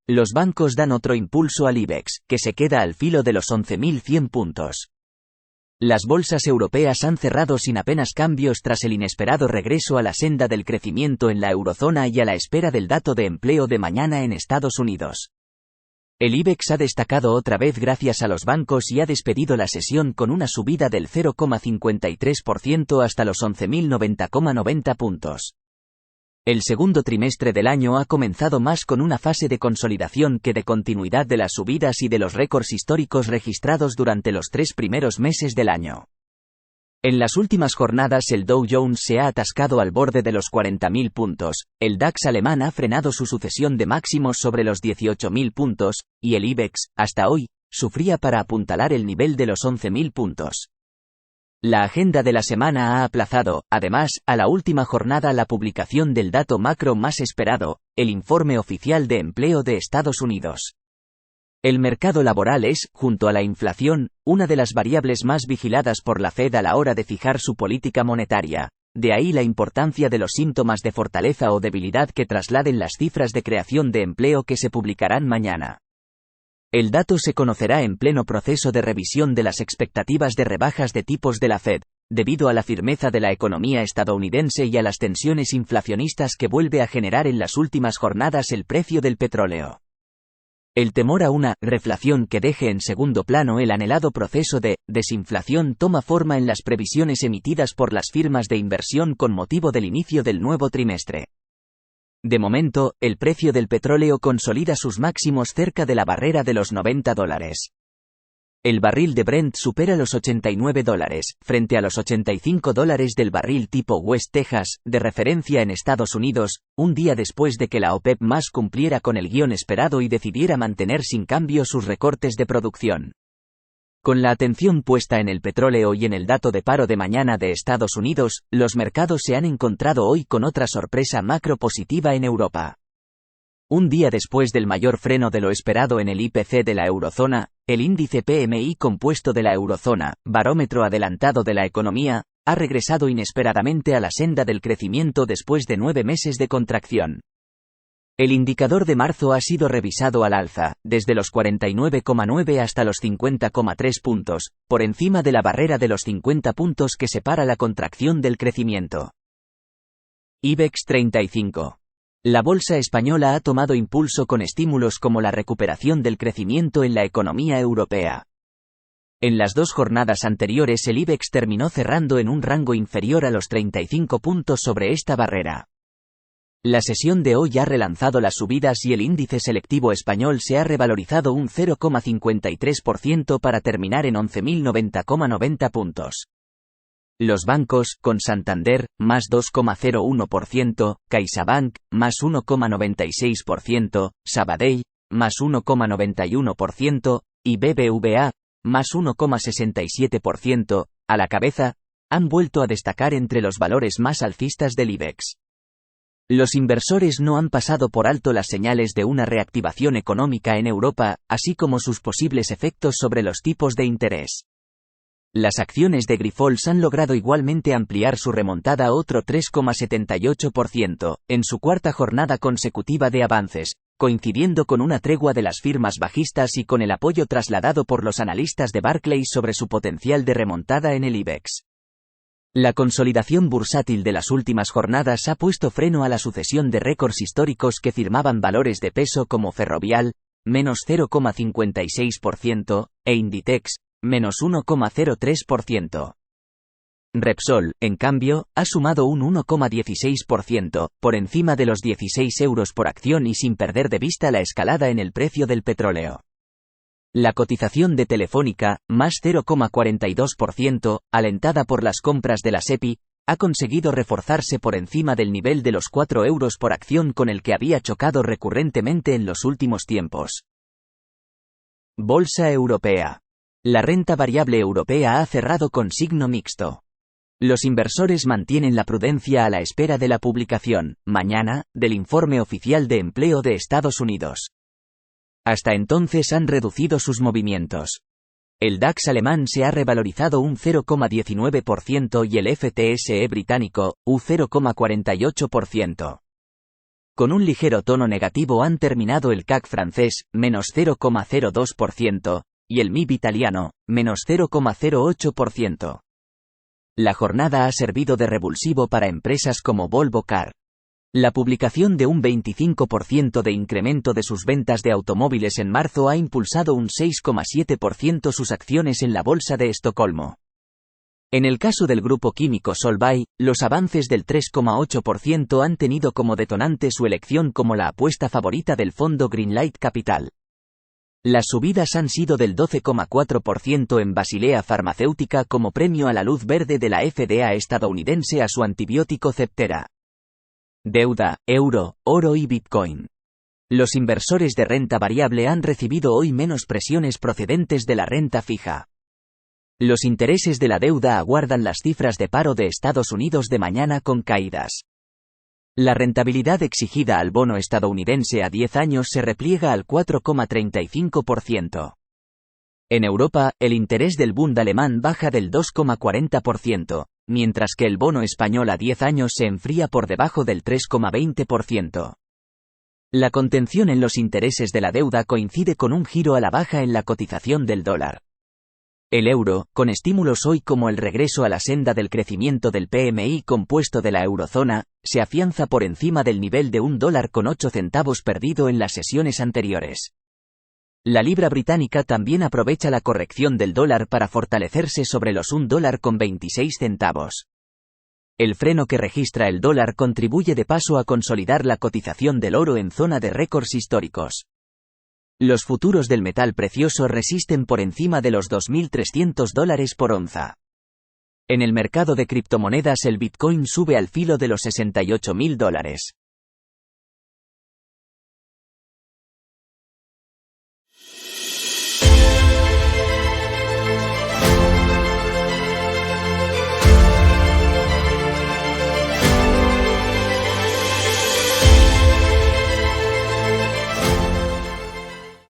Los bancos dan otro impulso al IBEX, que se queda al filo de los 11.100 puntos. Las bolsas europeas han cerrado sin apenas cambios tras el inesperado regreso a la senda del crecimiento en la eurozona y a la espera del dato de empleo de mañana en Estados Unidos. El IBEX ha destacado otra vez gracias a los bancos y ha despedido la sesión con una subida del 0,53% hasta los 11.090,90 puntos. El segundo trimestre del año ha comenzado más con una fase de consolidación que de continuidad de las subidas y de los récords históricos registrados durante los 3 primeros meses del año. En las últimas jornadas el Dow Jones se ha atascado al borde de los 40.000 puntos, el DAX alemán ha frenado su sucesión de máximos sobre los 18.000 puntos, y el IBEX, hasta hoy, sufría para apuntalar el nivel de los 11.000 puntos. La agenda de la semana ha aplazado, además, a la última jornada la publicación del dato macro más esperado, el informe oficial de empleo de Estados Unidos. El mercado laboral es, junto a la inflación, una de las variables más vigiladas por la Fed a la hora de fijar su política monetaria, de ahí la importancia de los síntomas de fortaleza o debilidad que trasladen las cifras de creación de empleo que se publicarán mañana. El dato se conocerá en pleno proceso de revisión de las expectativas de rebajas de tipos de la Fed, debido a la firmeza de la economía estadounidense y a las tensiones inflacionistas que vuelve a generar en las últimas jornadas el precio del petróleo. El temor a una reflación que deje en segundo plano el anhelado proceso de desinflación toma forma en las previsiones emitidas por las firmas de inversión con motivo del inicio del nuevo trimestre. De momento, el precio del petróleo consolida sus máximos cerca de la barrera de los $90. El barril de Brent supera los $89, frente a los $85 del barril tipo West Texas, de referencia en Estados Unidos, un día después de que la OPEP+ cumpliera con el guión esperado y decidiera mantener sin cambio sus recortes de producción. Con la atención puesta en el petróleo y en el dato de paro de mañana de Estados Unidos, los mercados se han encontrado hoy con otra sorpresa macro positiva en Europa. Un día después del mayor freno de lo esperado en el IPC de la eurozona, el índice PMI compuesto de la eurozona, barómetro adelantado de la economía, ha regresado inesperadamente a la senda del crecimiento después de 9 meses de contracción. El indicador de marzo ha sido revisado al alza, desde los 49,9 hasta los 50,3 puntos, por encima de la barrera de los 50 puntos que separa la contracción del crecimiento. IBEX 35. La bolsa española ha tomado impulso con estímulos como la recuperación del crecimiento en la economía europea. En las 2 jornadas anteriores el IBEX terminó cerrando en un rango inferior a los 35 puntos sobre esta barrera. La sesión de hoy ha relanzado las subidas y el índice selectivo español se ha revalorizado un 0,53% para terminar en 11.090,90 puntos. Los bancos, con Santander, más 2,01%, CaixaBank, más 1,96%, Sabadell, más 1,91%, y BBVA, más 1,67%, a la cabeza, han vuelto a destacar entre los valores más alcistas del IBEX. Los inversores no han pasado por alto las señales de una reactivación económica en Europa, así como sus posibles efectos sobre los tipos de interés. Las acciones de Grifols han logrado igualmente ampliar su remontada otro 3,78%, en su cuarta jornada consecutiva de avances, coincidiendo con una tregua de las firmas bajistas y con el apoyo trasladado por los analistas de Barclays sobre su potencial de remontada en el IBEX. La consolidación bursátil de las últimas jornadas ha puesto freno a la sucesión de récords históricos que firmaban valores de peso como Ferrovial, menos 0,56%, e Inditex, menos 1,03%. Repsol, en cambio, ha sumado un 1,16%, por encima de los 16 euros por acción y sin perder de vista la escalada en el precio del petróleo. La cotización de Telefónica, más 0,42%, alentada por las compras de la SEPI, ha conseguido reforzarse por encima del nivel de los 4 euros por acción con el que había chocado recurrentemente en los últimos tiempos. Bolsa Europea. La renta variable europea ha cerrado con signo mixto. Los inversores mantienen la prudencia a la espera de la publicación, mañana, del informe oficial de empleo de Estados Unidos. Hasta entonces han reducido sus movimientos. El DAX alemán se ha revalorizado un 0,19% y el FTSE británico, un 0,48%. Con un ligero tono negativo han terminado el CAC francés, menos 0,02%, y el MIB italiano, menos 0,08%. La jornada ha servido de revulsivo para empresas como Volvo Car. La publicación de un 25% de incremento de sus ventas de automóviles en marzo ha impulsado un 6,7% sus acciones en la bolsa de Estocolmo. En el caso del grupo químico Solvay, los avances del 3,8% han tenido como detonante su elección como la apuesta favorita del fondo Greenlight Capital. Las subidas han sido del 12,4% en Basilea Farmacéutica como premio a la luz verde de la FDA estadounidense a su antibiótico Ceptera. Deuda, euro, oro y Bitcoin. Los inversores de renta variable han recibido hoy menos presiones procedentes de la renta fija. Los intereses de la deuda aguardan las cifras de paro de Estados Unidos de mañana con caídas. La rentabilidad exigida al bono estadounidense a 10 años se repliega al 4,35%. En Europa, el interés del Bund alemán baja del 2,40%, mientras que el bono español a 10 años se enfría por debajo del 3,20%. La contención en los intereses de la deuda coincide con un giro a la baja en la cotización del dólar. El euro, con estímulos hoy como el regreso a la senda del crecimiento del PMI compuesto de la eurozona, se afianza por encima del nivel de $1,08 perdido en las sesiones anteriores. La libra británica también aprovecha la corrección del dólar para fortalecerse sobre los $1,26. El freno que registra el dólar contribuye de paso a consolidar la cotización del oro en zona de récords históricos. Los futuros del metal precioso resisten por encima de los $2.300 por onza. En el mercado de criptomonedas el Bitcoin sube al filo de los $68.000.